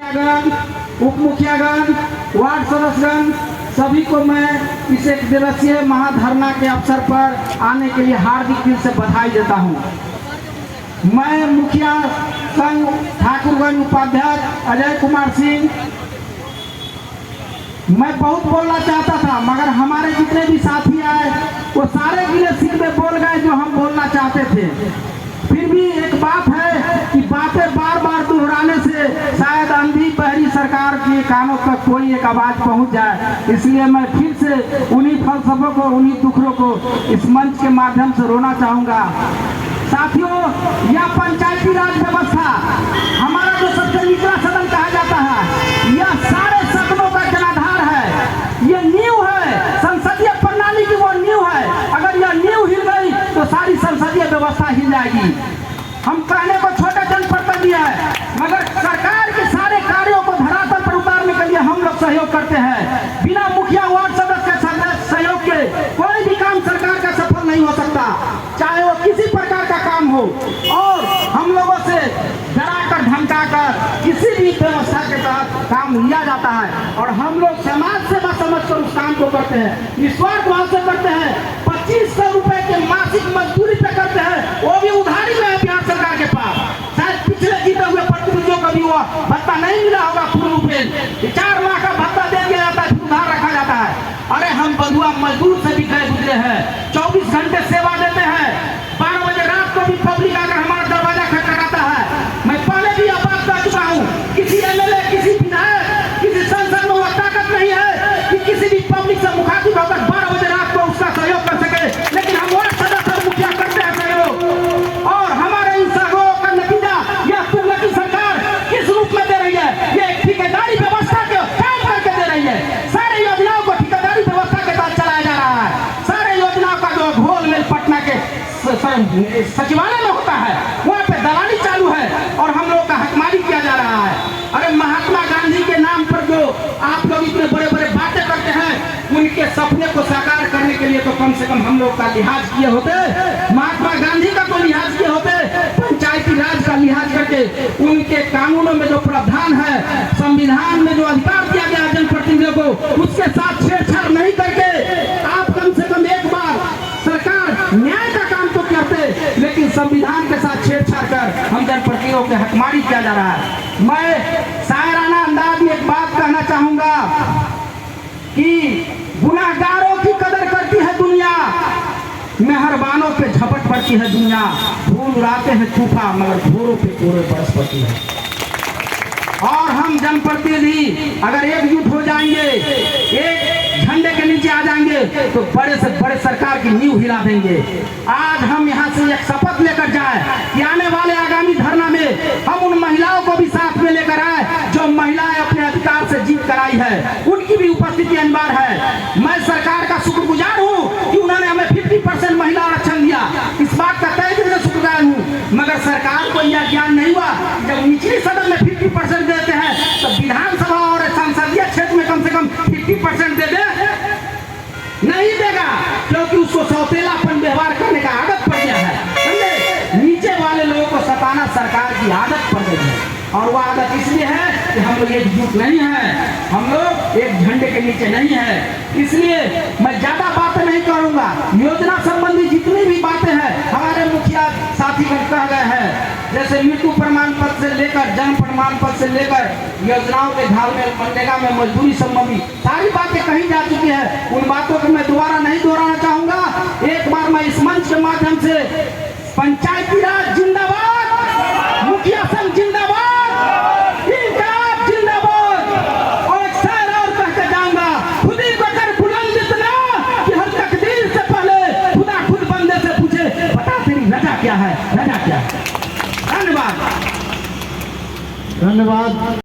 उप मुखियागण, वार्ड सदस्यगण सभी को मैं इस एक दिवसीय महाधरना के अवसर पर आने के लिए हार्दिक दिल से बधाई देता हूं। मैं मुखिया संघ ठाकुरगंज उपाध्यक्ष अजय कुमार सिंह, मैं बहुत बोलना चाहता था मगर हमारे जितने भी साथी आए वो सारे गिले शिकवे बोल गए जो हम बोलना चाहते थे। फिर भी एक बात है कि बातें बार बार दोहराने से शायद अंधी बहरी सरकार के कानों तक कोई एक आवाज पहुंच जाए, इसलिए मैं फिर से उन्हीं फलसफों को, उन्हीं दुखरों को इस मंच के माध्यम से रोना चाहूंगा। साथियों, यह पंचायती राज व्यवस्था हमारा जो सबसे निचला सदन कहा जाता है, यह सारे सदनों का जनाधार है, यह नींव है, संसदीय प्रणाली की वो नींव है। अगर यह नींव हिल गई तो सारी संसदीय व्यवस्था हिल जाएगी। हम कहने को छोटा जनप्रतिनिधि है मगर सरकार के सारे कार्यों को धरातल पर उतारने के लिए हम लोग सहयोग करते हैं। बिना मुखिया वार्ड सदस्य के सहयोग के कोई भी काम सरकार का सफल नहीं हो सकता, चाहे वो किसी प्रकार का काम हो। और हम लोगों से डराकर धमकाकर किसी भी व्यवस्था के तहत काम लिया जाता है और हम लोग समाज सेवा समझकर उस काम को करते हैं, निस्वार्थ भाव से करते हैं। 2500 रुपए के मासिक मजदूरी पे करते हैं, वो भी उधारी में है बिहार सरकार के पास। शायद पिछले जीते हुए प्रतिनिधियों का भी वो भत्ता नहीं मिला होगा पूर्ण रूप में, 4 लाख का भत्ता दे दिया जाता है, उधार रखा जाता है। अरे हम बंधुआ मजदूर से भी गए गुजरे हैं, 24 घंटे सेवा देते हैं। 12 बजे रात को भी पब्लिक आकर हमारा दरवाजा खटखटाता है। मैं पहले भी यह बात कह चुका हूँ, किसी एमएलए, किसी विधायक, किसी सांसद में वह ताकत नहीं है कि किसी भी पब्लिक से मुखातिब होकर 12 बजे रात को उसका सहयोग कर सके, लेकिन हम वार्ड सदस्य मुखिया करते हैं सहयोग। और हमारे इन सहयोग का नतीजा यह तुगलकी सरकार किस रूप में दे रही है, ये ठेकेदारी व्यवस्था के काम करके दे रही है। सारे योजनाओं को ठेकेदारी व्यवस्था के तहत चलाया जा रहा है। सारे योजनाओं का जो घोल मेल पटना के सचिवालय में होता है, वहाँ पे दलाली चालू है और हम लोग का हकमारी किया जा रहा है। अरे महात्मा गांधी के नाम पर जो आप लोग इतने बड़े बड़े बातें करते हैं, उनके सपने को साकार करने के लिए तो कम से कम हम लोग का लिहाज किए होते, महात्मा गांधी का तो लिहाज किए होते, पंचायती राज का लिहाज करके उनके कानूनों में जो प्रावधान है, संविधान में जो अधिकार दिया गया जनप्रतिनिधियों को, उसके साथ छेड़छाड़ नहीं करके आप कम से कम एक बार सरकार न्याय का काम तो करते, लेकिन संविधान के साथ छेड़छाड़ कर हम जनप्रतिनिधियों के हकमारी किया जा रहा है। मैं शायराना अंदाज में एक बात कहना चाहूंगा कि गुनाहगारों की कदर करती है दुनिया, मेहरबानों पे झपट पड़ती है दुनिया। फूल उड़ाते हैं तूफा मगर भोरों पे कोरे बरस पड़ती है। और हम जनप्रतिनिधि अगर एकजुट हो जाएंगे, एक झंडे के नीचे आ जाएंगे तो बड़े से बड़े सरकार की नींव हिला देंगे। आज हम यहाँ से एक शपथ लेकर जाए कि आने वाले आगामी धरना में हम उन महिलाओं को भी साथ में लेकर आए जो महिलाएं अपने अधिकार से जीत कर आई है, उनकी भी उपस्थिति अनिवार्य है। मैं सरकार का शुक्रगुजार हूँ कि उन्होंने हमें 50% महिला आरक्षण दिया, इस बात का तहे दिल से शुक्रगुजार हूँ। मगर सरकार को यह ज्ञान नहीं हुआ, जब निचली सदन में 50% देते हैं तो विधानसभा और संसदीय क्षेत्र में कम से कम 50% दे दे। नहीं देगा क्योंकि उसको सौतेलापन व्यवहार करने का आदत पड़ गया है। नीचे वाले लोगों को सताना सरकार की आदत पड़ गई है और वह आदत इसलिए है कि हम लोग एकजुट नहीं है, हम लोग एक झंडे के नीचे नहीं है। इसलिए मैं ज्यादा बातें नहीं करूंगा। योजना संबंधी जितनी भी बातें हैं हमारे मुखिया साथीगण कह गए हैं, जैसे मृत्यु प्रमाण पत्र से लेकर जन्म प्रमाण पत्र से लेकर योजनाओं के ढाल में मनरेगा में मजदूरी संबंधी सारी बातें कही जा चुकी है। उन बातों को मैं दोबारा नहीं दोहराना चाहूंगा। एक बार मैं इस मंच के माध्यम से पंचायती राज जिंदाबाद, मुखिया संघ जिंदाबाद, इंकलाब जिंदाबाद और एक शायर और कहते जाऊंगा, खुदी को कर बुलंद इतना कि हर तकदीर से पहले खुदा खुद बंदे से पूछे बता तेरी रजा क्या है, रजा क्या है। धन्यवाद।